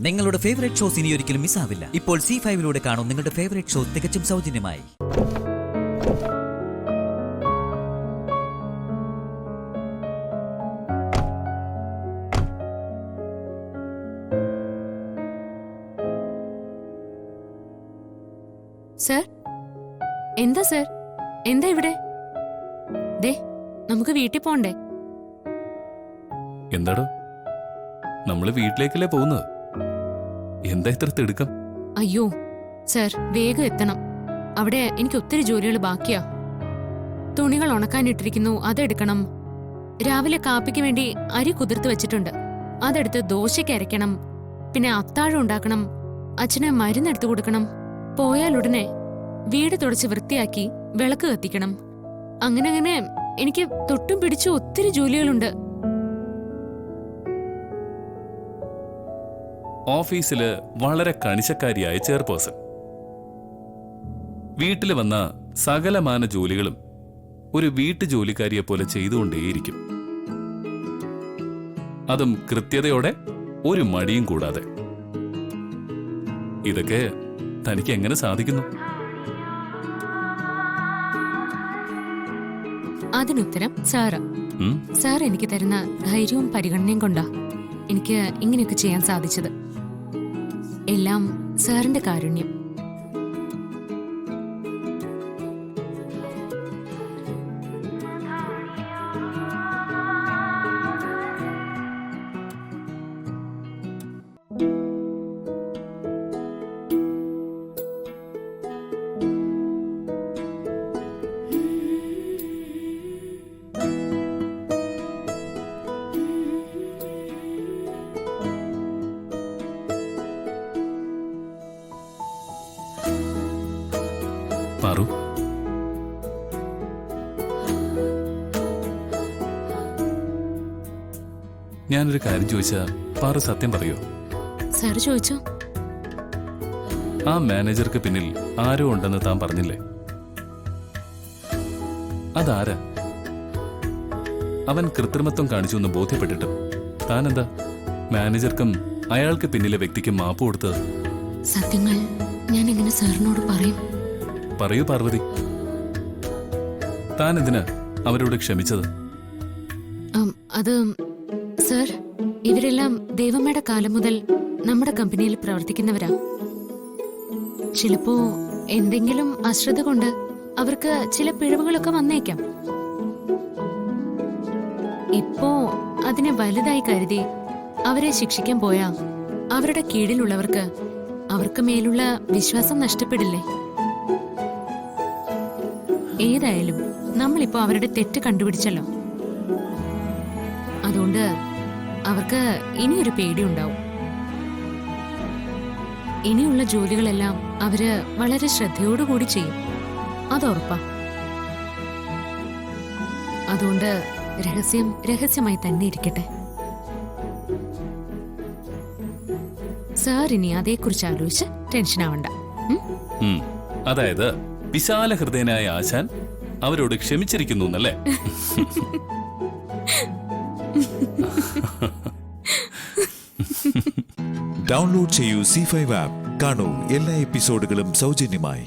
നിങ്ങളുടെ favourite shows ഇനി ഒരിക്കലും മിസ്സാവില്ല. ഇപ്പോൾ C5-ലൂടെ കാണും നിങ്ങളുടെ ഫേവറേറ്റ് ഷോ തികച്ചും സൗജന്യമായി. സർ, എന്താ സർ, എന്താ ഇവിടെ? ദേ, നമുക്ക് വീട്ടിൽ പോണ്ടേ? എന്താടോ, നമ്മള് വീട്ടിലേക്കല്ലേ പോകുന്നത്? എന്താ ഇത്ര തിടുക്കം? അയ്യോ സർ, വേഗം എത്തണം. അവിടെ എനിക്ക് ഒത്തിരി ജോലികൾ ബാക്കിയാ. തുണികൾ ഉണക്കാനിട്ടിരിക്കുന്നു, അതെടുക്കണം. രാവിലെ കാപ്പിക്ക് വേണ്ടി അരി കുതിർത്ത് വെച്ചിട്ടുണ്ട്, അതെടുത്ത് ദോശയ്ക്ക് അരയ്ക്കണം. പിന്നെ അത്താഴം ഉണ്ടാക്കണം, അച്ഛന് മരുന്നെടുത്തു കൊടുക്കണം. പോയാലുടനെ വീട് തുടച്ച് വൃത്തിയാക്കി വിളക്ക് കത്തിക്കണം. അങ്ങനെ എനിക്ക് തൊട്ടും പിടിച്ചു ഒത്തിരി ജോലികളുണ്ട്. ഓഫീസില് വളരെ കണിശക്കാരിയായ ചെയർപേഴ്സൺ. വീട്ടില് വന്ന സകലമാന ജോലികളും ഒരു വീട്ടുജോലിക്കാരിയെ പോലെ ചെയ്തുകൊണ്ടേയിരിക്കും. അതും കൃത്യതയോടെ, ഒരു മടിയും കൂടാതെ. ഇതൊക്കെ തനിക്ക് എങ്ങനെ സാധിക്കുന്നു? അതിനുത്തരം സാറ്. സാർ എനിക്ക് തരുന്ന ധൈര്യവും പരിഗണനയും കൊണ്ടാ എനിക്ക് ഇങ്ങനെയൊക്കെ ചെയ്യാൻ സാധിച്ചത്. എല്ലാം സാറിന്റെ കാരുണ്യം. പാറു, ഞാനൊരു കാര്യം ചോദിച്ചാ പാറു സത്യം പറയോ? സാർ ചോദിച്ചോ? ആ മാനേജർക്ക് പിന്നിൽ ആരോ ഉണ്ടെന്ന് താൻ പറഞ്ഞില്ലേ? അതാരാ? അവൻ കൃത്രിമത്വം കാണിച്ചു എന്ന് ബോധ്യപ്പെട്ടിട്ടും താനെന്താ മാനേജർക്കും അയാൾക്ക് പിന്നിലെ വ്യക്തിക്കും മാപ്പ് കൊടുത്തത്? സത്യങ്ങൾ ഞാൻ എങ്ങനെ സാറിനോട് പറയും? പറയൂ പാർവതി, താൻ എന്തിനാ അവരോട് ക്ഷമിച്ചത്? അത് സർ, ഇവരെല്ലാം ദേവമ്മയുടെ കാലം മുതൽ നമ്മുടെ കമ്പനിയിൽ പ്രവർത്തിക്കുന്നവരാ. ചിലപ്പോ എന്തെങ്കിലും അശ്രദ്ധ കൊണ്ട് അവർക്ക് ചില പിഴവുകളൊക്കെ വന്നേക്കാം. ഇപ്പോ അതിനെ വലുതായി കരുതി അവരെ ശിക്ഷിക്കാൻ പോയാ അവരുടെ കീഴിലുള്ളവർക്ക് അവർക്ക് മേലുള്ള വിശ്വാസം നഷ്ടപ്പെടില്ലേ? ഏതായാലും നമ്മളിപ്പോ അവരുടെ തെറ്റ് കണ്ടുപിടിച്ചല്ലോ. അതുകൊണ്ട് അവർക്ക് ഇനിയൊരു പേടിയുണ്ടാവും. ഇനിയുള്ള ജോലികളെല്ലാം അവര് വളരെ ശ്രദ്ധയോടുകൂടി ചെയ്യും, അതുറപ്പാ. അതുകൊണ്ട് രഹസ്യം രഹസ്യമായി തന്നെ ഇരിക്കട്ടെ. സാർ ഇനി അതേക്കുറിച്ച് ആലോചിച്ച് ടെൻഷൻ ആവണ്ട. അതായത് വിശാല ഹൃദയനായ ആശാൻ അവരോട് ക്ഷമിച്ചിരിക്കുന്നു എന്നല്ലേ? ഡൗൺലോഡ് ചെയ്യൂ C5 ആപ്പ്. കാണൂ എല്ലാ എപ്പിസോഡുകളും സൗജന്യമായി.